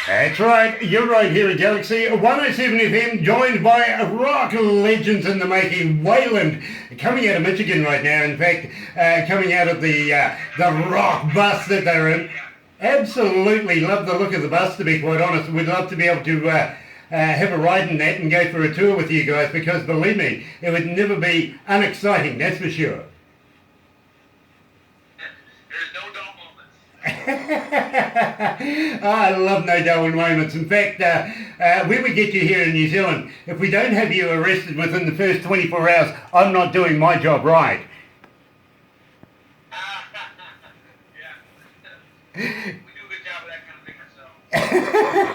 That's right, you're right here at Galaxy 107 FM, joined by rock legends in the making, Wayland, coming out of Michigan right now. In fact, coming out of the rock bus that they're in. Absolutely love the look of the bus, to be quite honest. We'd love to be able to have a ride in that and go for a tour with you guys, because believe me, it would never be unexciting, that's for sure. I love no dull moments. In fact, when we get you here in New Zealand, if we don't have you arrested within the first 24 hours, I'm not doing my job right. We do a good job of that kind of thing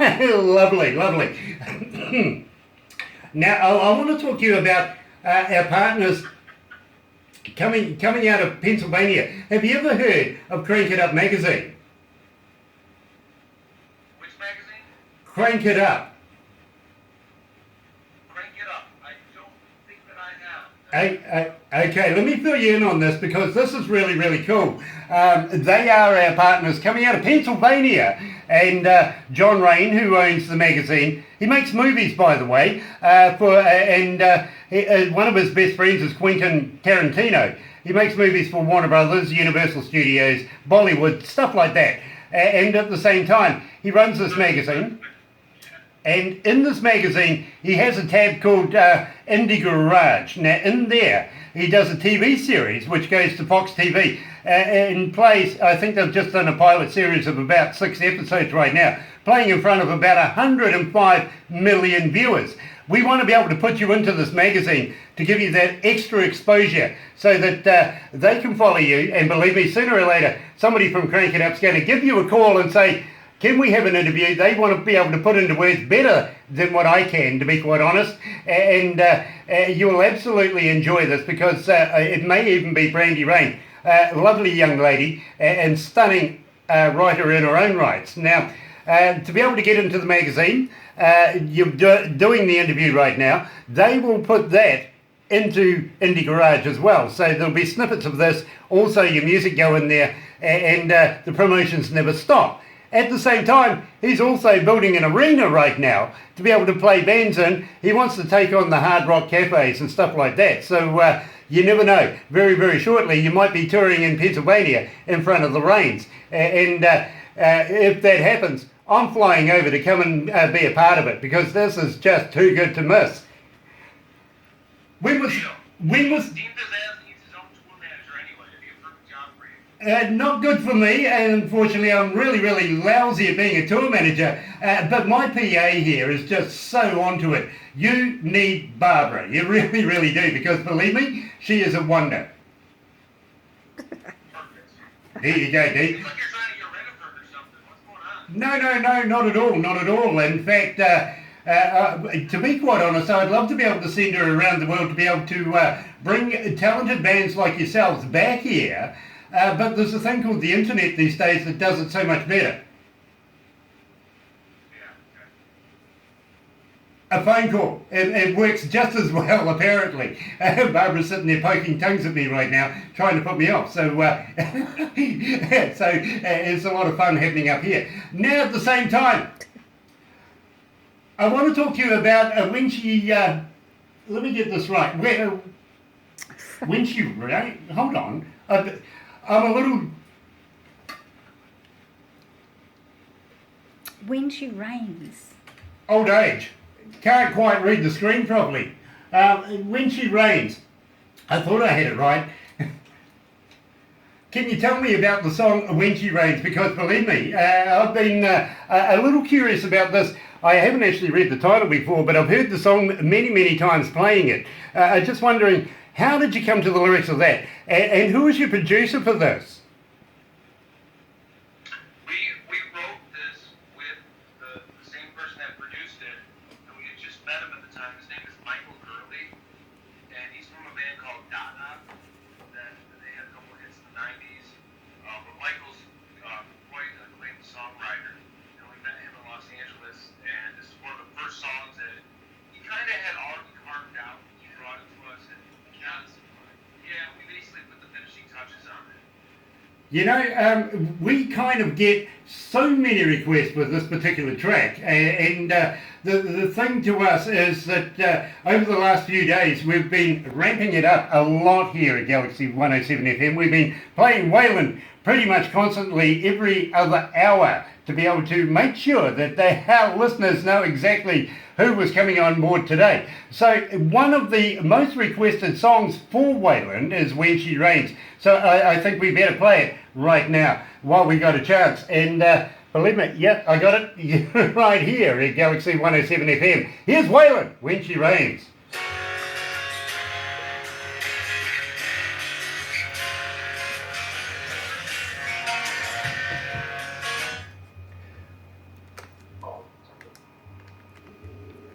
ourselves. Lovely, lovely. Now, I want to talk to you about our partners coming out of Pennsylvania. Have you ever heard of Crank It Up magazine? Which magazine? Crank It Up. Crank It Up. I don't think that I have. Okay, let me fill you in on this, because this is really, really cool. They are our partners coming out of Pennsylvania, and John Rain, who owns the magazine, he makes movies, by the way, one of his best friends is Quentin Tarantino. He makes movies for Warner Brothers, Universal Studios, Bollywood, stuff like that. And at the same time, he runs this magazine. And in this magazine, he has a tab called Indie Garage. Now, in there, he does a TV series which goes to Fox TV and plays, I think they've just done a pilot series of about 6 episodes right now, playing in front of about 105 million viewers. We want to be able to put you into this magazine to give you that extra exposure so that they can follow you. And believe me, sooner or later, somebody from Crank It Up's going to give you a call and say, can we have an interview? They want to be able to put into words better than what I can, to be quite honest. And you will absolutely enjoy this, because it may even be Brandy Rain, lovely young lady and stunning writer in her own rights. Now, to be able to get into the magazine, you're doing the interview right now. They will put that into Indie Garage as well. So there'll be snippets of this. Also, your music go in there, and the promotions never stop. At the same time, he's also building an arena right now to be able to play bands in. He wants to take on the hard rock cafes and stuff like that. So you never know. Very, very shortly, you might be touring in Pennsylvania in front of the Rains. And if that happens, I'm flying over to come and be a part of it, because this is just too good to miss. When was not good for me, and unfortunately I'm really, really lousy at being a tour manager, but my PA here is just so onto it. You need Barbara, you really, really do, because believe me, she is a wonder. There you go, Dee. No, not at all, not at all. In fact, to be quite honest, I'd love to be able to send her around the world to be able to bring talented bands like yourselves back here. But there's a thing called the internet these days that does it so much better. A phone call. It works just as well, apparently. Barbara's sitting there poking tongues at me right now, trying to put me off. So, it's a lot of fun happening up here. Now, at the same time, I want to talk to you about when she... let me get this right. When she... Hold on. I'm a little... When she rains. Old age. Can't quite read the screen properly. When she rains. I thought I had it right. Can you tell me about the song When She Rains? Because believe me, I've been a little curious about this. I haven't actually read the title before, but I've heard the song many, many times playing it. I'm just wondering, how did you come to the lyrics of that? And who was your producer for this? We wrote this with the same person that produced it, and we had just met him at the time. His name is Michael Gurley, You know, we kind of get so many requests with this particular track, and the thing to us is that over the last few days we've been ramping it up a lot here at Galaxy 107 FM. We've been playing Wayland pretty much constantly every other hour to be able to make sure that our listeners know exactly who was coming on board today. So one of the most requested songs for Wayland is When She Rains. So I think we better play it right now while we got a chance. And believe me, yeah, I got it right here at Galaxy 107 FM. Here's Wayland, When She Rains.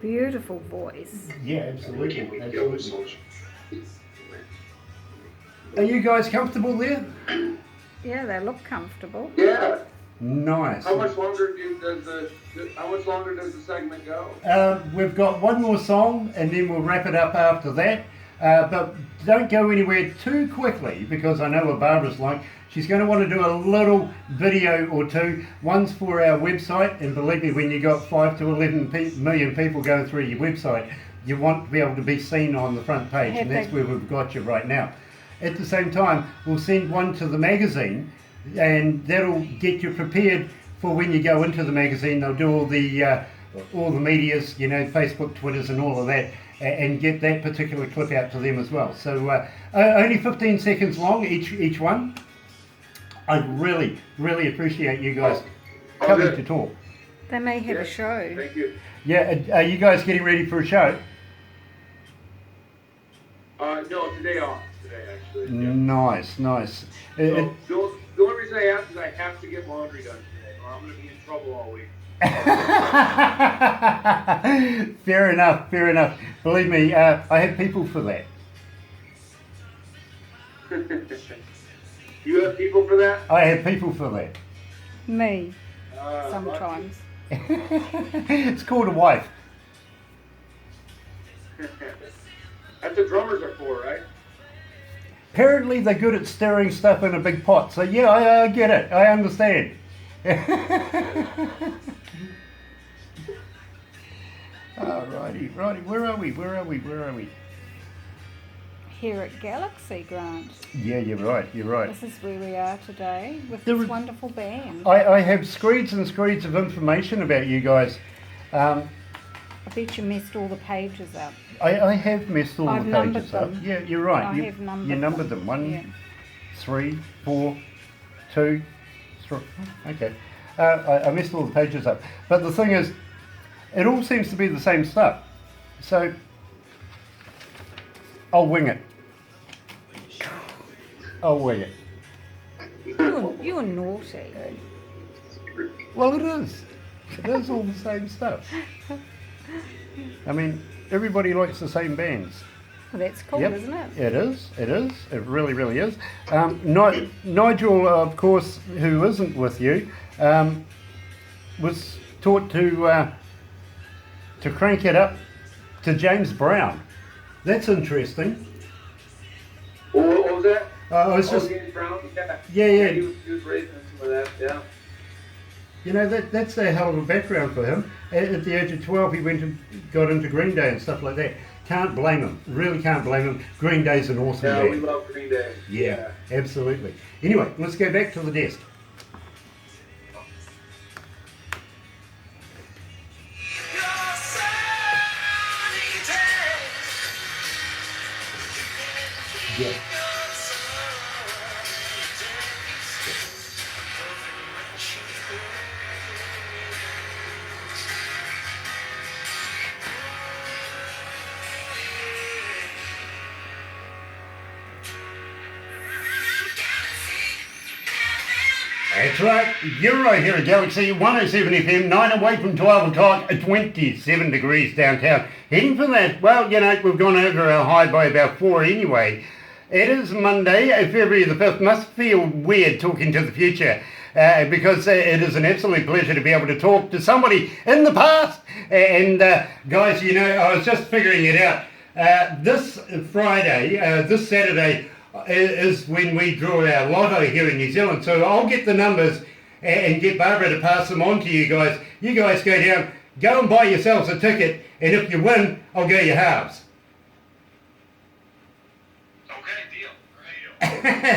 Beautiful voice. Yeah, absolutely. Absolutely. Are you guys comfortable there? Yeah, they look comfortable. Yeah. Nice. How much longer does the segment go? We've got one more song and then we'll wrap it up after that. But don't go anywhere too quickly because I know what Barbara's like. She's going to want to do a little video or two. One's for our website, and believe me, when you got 5 to 11 million people going through your website, you want to be able to be seen on the front page, and that's where we've got you right now. At the same time, we'll send one to the magazine, and that'll get you prepared for when you go into the magazine. They'll do all the medias, you know, Facebook, Twitters, and all of that, and get that particular clip out to them as well. So only 15 seconds long each one. I really, really appreciate you guys coming to talk. They may have a show. Thank you. Yeah, are you guys getting ready for a show? No, today off. Today, actually. Yeah. Nice, nice. So, the only reason I ask is I have to get laundry done today, or I'm going to be in trouble all week. Fair enough, fair enough. Believe me, I have people for that. You have people for that? I have people for that. Me, sometimes. It's called a wife. That's what drummers are for, right? Apparently they're good at stirring stuff in a big pot. So yeah, I get it. I understand. Righty. Where are we? Here at Galaxy, Grant. Yeah, you're right. This is where we are today with this wonderful band. I have screeds and screeds of information about you guys. I bet you messed all the pages up. I have messed all I've the numbered pages up. them. Yeah, you're right. I you have numbered you numbered them. them. 1, Yeah. 3, 4, 2, 3. Okay. I messed all the pages up. But the thing is, it all seems to be the same stuff. So, I'll wing it. You're naughty. Well, it is. It is all the same stuff. I mean, everybody likes the same bands. Well, that's cool, Yep. isn't it? It is. It really, really is. Nigel, of course, who isn't with you, was taught to crank it up to James Brown. That's interesting. What was that? It's just, James Brown? yeah. He was raised in some of that, yeah. You know, that's a hell of a background for him. At the age of 12, he went and got into Green Day and stuff like that. Can't blame him. Really can't blame him. Green Day's an awesome Yeah, band. we love Green Day. Yeah, absolutely. Anyway, let's go back to the desk. Yeah. That's right, you're right here at Galaxy 107 FM, 9 away from 12 o'clock, 27 degrees downtown. Heading for that, well, you know, we've gone over our high by about 4 anyway. It is Monday, February the 5th. Must feel weird talking to the future because it is an absolute pleasure to be able to talk to somebody in the past. And guys, you know, I was just figuring it out. This Friday, this Saturday, is when we draw our lotto here in New Zealand. So I'll get the numbers and get Barbara to pass them on to you guys. You guys go down, go and buy yourselves a ticket, and if you win, I'll go your halves. Okay, deal.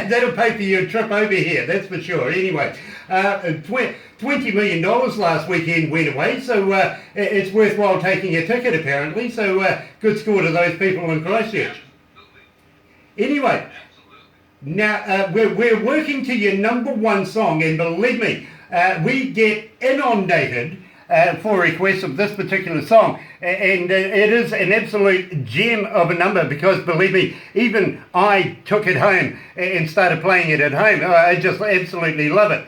That'll pay for your trip over here, that's for sure. Anyway, $20 million last weekend went away, so it's worthwhile taking a ticket apparently. So good score to those people in Christchurch. Anyway, now we're working to your number one song, and believe me, we get inundated for requests of this particular song, and it is an absolute gem of a number, because believe me, even I took it home and started playing it at home. I just absolutely love it.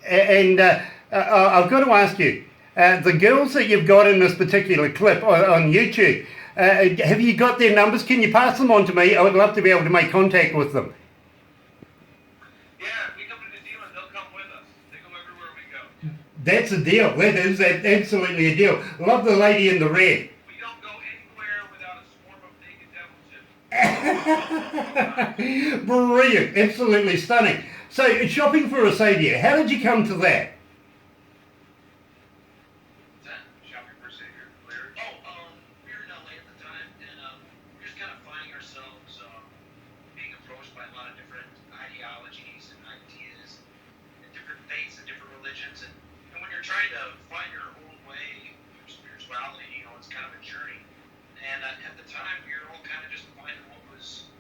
And I've got to ask you, the girls that you've got in this particular clip on YouTube, have you got their numbers? Can you pass them on to me? I would love to be able to make contact with them. Yeah, if we come to New Zealand, they'll come with us. They go everywhere we go. That's a deal. That is absolutely a deal. Love the lady in the red. We don't go anywhere without a swarm of naked devil ships. Brilliant. Absolutely stunning. So, shopping for a savior, how did you come to that? Shopping for a savior. We were in LA at the time, and we were just kind of finding ourselves being approached by a lot of different ideologies and ideas and different faiths and different religions. And when you're trying to find your own way through spirituality, it's kind of a journey. And at the time, we were all kind of just finding what was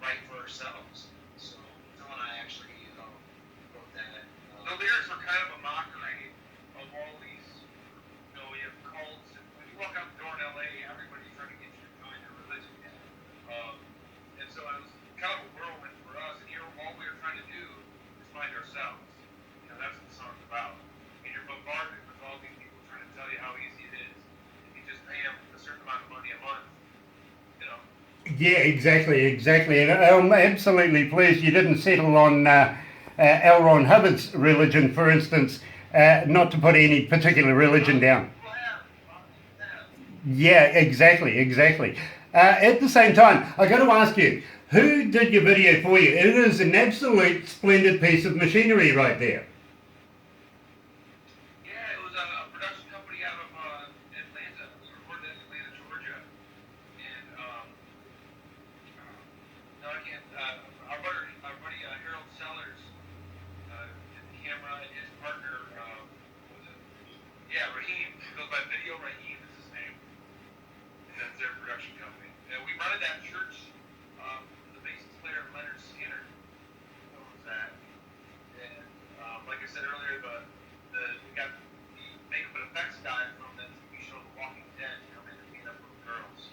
right for ourselves. So Phil and I actually wrote that. The lyrics were kind of a mockery of all these, we have cults. And when you walk out the door in LA, everybody's trying to get you to join your religion. And so it was kind of a whirlwind for us. And here, all we were trying to do is find ourselves. That's what the song's about. And you're bombarded with all these people trying to tell you how easy it is. If you just pay them a certain amount of money a month, Yeah, exactly. And I'm absolutely pleased you didn't settle on L. Ron Hubbard's religion, for instance, not to put any particular religion down. Yeah, exactly. At the same time, I got to ask you, who did your video for you? It is an absolute splendid piece of machinery right there. Yeah, it was a production company out of Atlanta. We recorded in Atlanta, Georgia. And our buddy Harold Sellers did the camera, and his partner Raheem. He goes by Video Raheem is his name. And that's their production company. And we rented that church. The bass player Leonard Skinner owns that. And like I said earlier, we got the makeup and effects guy from that TV show The Walking Dead. They just made up little girls.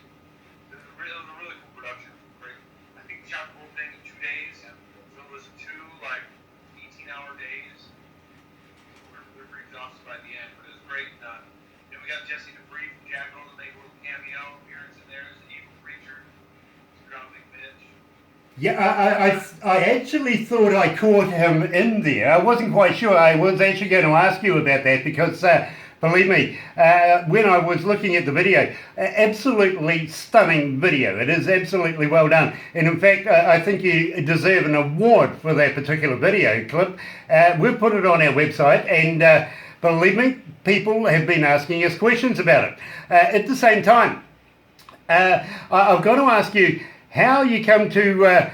It was a really cool production. Great. I think we shot the whole thing in 2 days. So it was 2 18-hour days. We were pretty exhausted by the end, but it was great. And we got Jesse DeBree from Jackal to make a little cameo appearance in there as the evil preacher. Grounding bitch. Yeah, I actually thought I caught him in there. I wasn't quite sure. I was actually going to ask you about that because, believe me, when I was looking at the video, absolutely stunning video. It is absolutely well done. And in fact, I think you deserve an award for that particular video clip. We've put it on our website, and believe me, people have been asking us questions about it. At the same time, I've got to ask you how you come to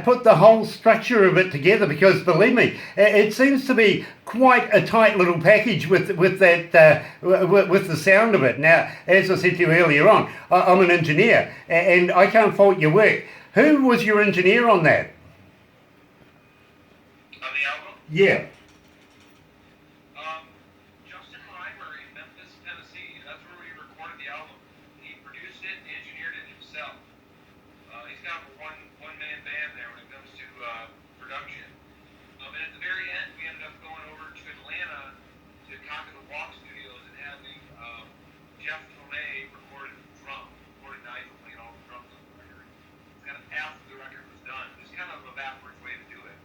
put the whole structure of it together, because believe me, it seems to be quite a tight little package with that with the sound of it. Now, as I said to you earlier on, I'm an engineer, and I can't fault your work. Who was your engineer on that? On the album? Yeah. Justin Reimer in Memphis, Tennessee. That's where we recorded the album. He produced it and engineered it himself. He's got a one-man band there when it comes to production. And at the very end, we ended up going over to Atlanta to Cock the Walk Studios and having Jeff Tomei recorded Nigel playing all the drums on the record. It's kind of after the record was done. Just kind of a backwards way to do it.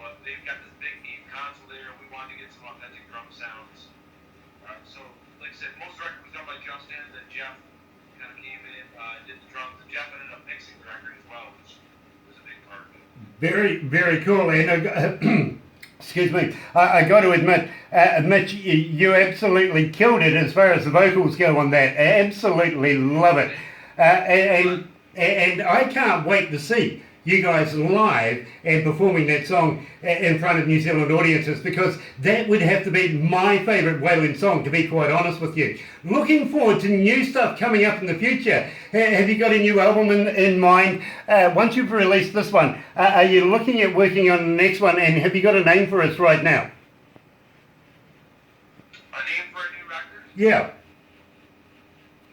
But they've got this big, neat console there, and we wanted to get some authentic drum sounds. So, like I said, most of the record was done by Justin, and then Jeff kind of came in, did the drums, and Jeff ended up mixing the record as well, which Very, very cool. And excuse me, I got to admit, Mitch, you absolutely killed it as far as the vocals go on that. I absolutely love it. And I can't wait to see you guys live and performing that song in front of New Zealand audiences, because that would have to be my favourite Wayland song, to be quite honest with you. Looking forward to new stuff coming up in the future. Have you got a new album in mind? Once you've released this one, are you looking at working on the next one, and have you got a name for us right now? A name for a new record? Yeah.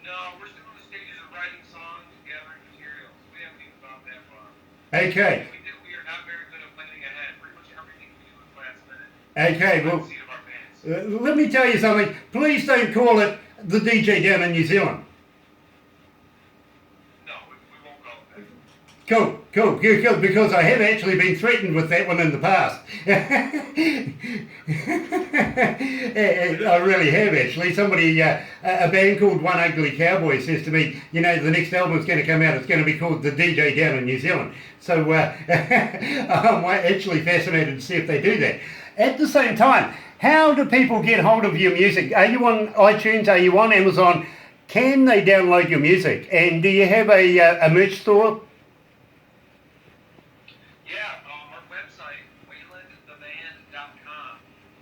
No, we're still in the stages of writing songs, gathering materials. We haven't even gone that far. Okay. We are not very good at planning ahead. Pretty much everything we do is last minute. Okay, well, Seat of our pants. let me tell you something. Please don't call it the DJ down in New Zealand. No, we won't call it that. Cool, because I have actually been threatened with that one in the past. I really have, actually. Somebody, a band called One Ugly Cowboy says to me, you know, the next album's going to come out, it's going to be called The DJ Down in New Zealand. So I'm actually fascinated to see if they do that. At the same time, how do people get hold of your music? Are you on iTunes? Are you on Amazon? Can they download your music? And do you have a merch store? Yeah, our website, waylandtheband.com,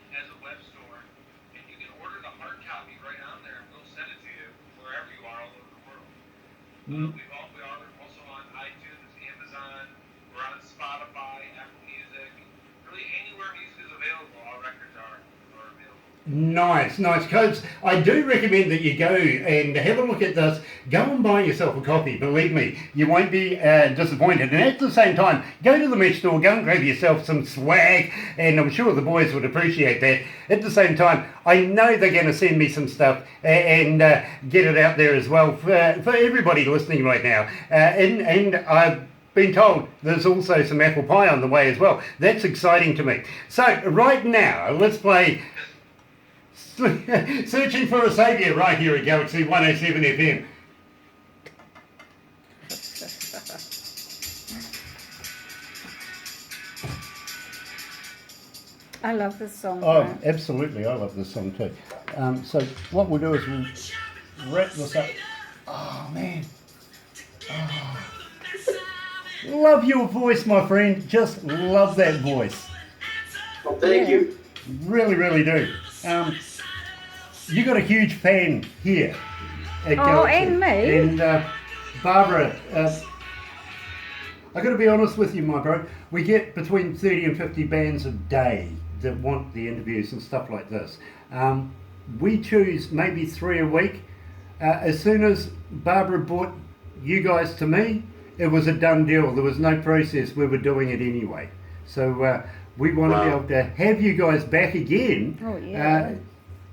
has a web store, and you can order the hard copy right on there, and we'll send it to you wherever you are all over the world. We are also on iTunes, Amazon, we're on Spotify, Apple Music, really anywhere music is available, our records are available. Nice, because I do recommend that you go and have a look at this. Go and buy yourself a copy. Believe me, you won't be disappointed. And at the same time, go to the merch store, go and grab yourself some swag, and I'm sure the boys would appreciate that. At the same time, I know they're going to send me some stuff and get it out there as well for everybody listening right now. And I've been told there's also some apple pie on the way as well. That's exciting to me. So right now, let's play Searching for a Saviour right here at Galaxy 107 FM. I love this song. Oh, Grant. absolutely. I love this song too. So what we'll do is we'll wrap this up. Oh, man. Oh. Love your voice, my friend. Just love that voice. Well, thank you. Really, really do. You got a huge fan here at Galaxy. And me. And Barbara, I got to be honest with you, my bro. We get between 30 and 50 bands a day that want the interviews and stuff like this. We choose maybe 3 a week. As soon as Barbara brought you guys to me, it was a done deal. There was no process. We were doing it anyway. So we want to be able to have you guys back again. Oh, yeah.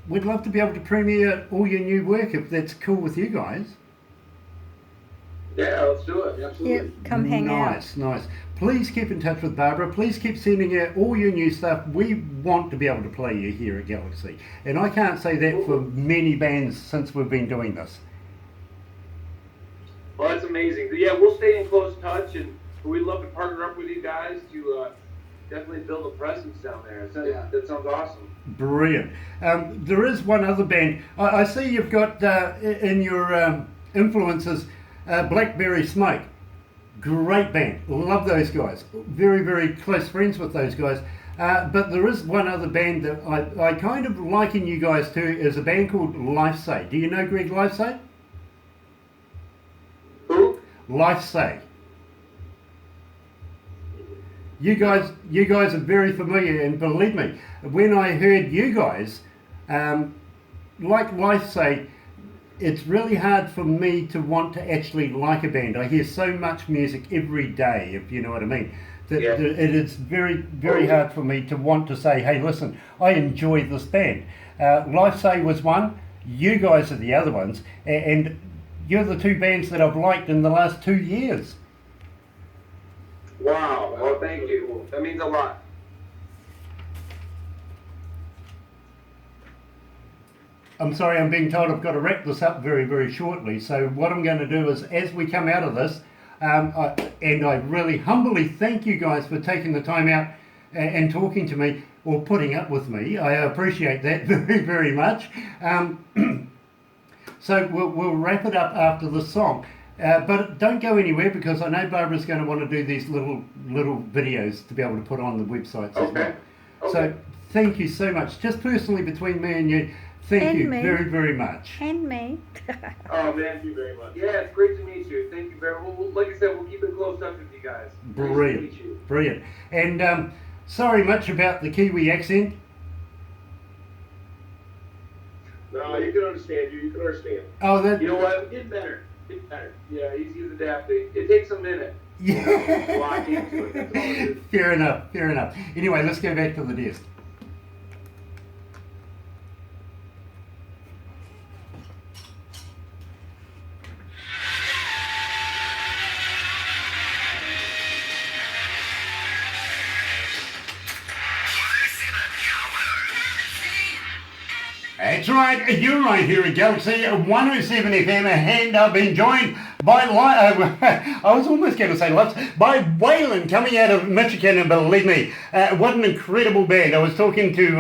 We'd love to be able to premiere all your new work if that's cool with you guys. Yeah, let's do it. Absolutely. Yep, come hang out. Nice. Please keep in touch with Barbara. Please keep sending her all your new stuff. We want to be able to play you here at Galaxy. And I can't say that for many bands since we've been doing this. Well, that's amazing. Yeah, we'll stay in close touch, and we'd love to partner up with you guys to definitely build a presence down there. That sounds awesome. Brilliant. There is one other band. I see you've got in your influences Blackberry Smoke. Great band. Love those guys. Very, very close friends with those guys. But there is one other band that I kind of liken you guys to, is a band called Lifesay. Do you know Greg Lifesay? Who? Lifesay. You guys are very familiar, and believe me, when I heard you guys, like Lifesay, it's really hard for me to want to actually like a band. I hear so much music every day, if you know what I mean. That it is very, very hard for me to want to say, hey, listen, I enjoy this band. Lifesay was one, you guys are the other ones, and you're the two bands that I've liked in the last 2 years. Wow. Well, thank you. That means a lot. I'm sorry, I'm being told I've got to wrap this up very, very shortly. So what I'm going to do is, as we come out of this, And I really humbly thank you guys for taking the time out and talking to me or putting up with me. I appreciate that very, very much. So we'll wrap it up after the song. But don't go anywhere because I know Barbara's going to want to do these little videos to be able to put on the websites as well. Okay. So thank you so much. Just personally between me and you, thank And you me. very, very much. And me. Oh man, thank you very much. Yeah, it's great to meet you. Thank you very much. Like I said, we'll keep in close touch with you guys. Brilliant. Nice to meet you. Brilliant. And sorry much about the Kiwi accent. No, you can understand. You can understand. Oh, that. You know what? Get better. Get better. Yeah, he's adapting. It takes a minute. Yeah. Lock into it. That's all it is. Fair enough. Fair enough. Anyway, let's go back to the desk. That's right, you're right here at Galaxy 107 FM, and I've been joined by, I was almost going to say lots, by WAYLAND coming out of Michigan, and believe me, what an incredible band. I was talking to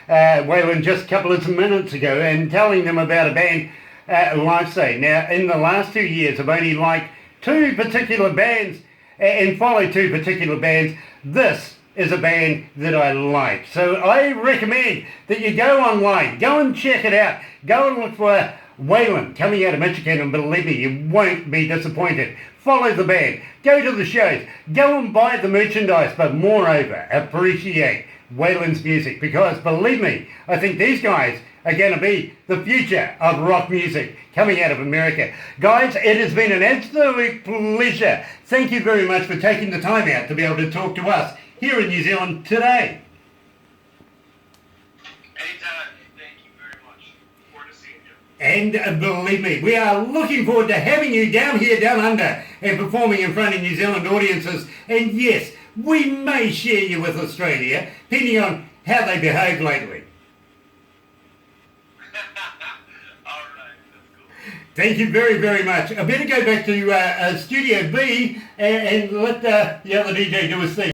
WAYLAND just a couple of minutes ago and telling them about a band, Lifesay. Now, in the last 2 years, I've only liked two particular bands and followed two particular bands. This is a band that I like. So I recommend that you go online, go and check it out. Go and look for WAYLAND coming out of Michigan, and believe me, you won't be disappointed. Follow the band, go to the shows, go and buy the merchandise, but moreover, appreciate WAYLAND's music, because believe me, I think these guys are going to be the future of rock music coming out of America. Guys, it has been an absolute pleasure. Thank you very much for taking the time out to be able to talk to us here in New Zealand today. Anytime. Thank you very much. Look forward to seeing you. And believe me, we are looking forward to having you down here, down under, and performing in front of New Zealand audiences. And yes, we may share you with Australia, depending on how they behave lately. All right. That's cool. Thank you very, very much. I better go back to Studio B and let the other DJ do his thing.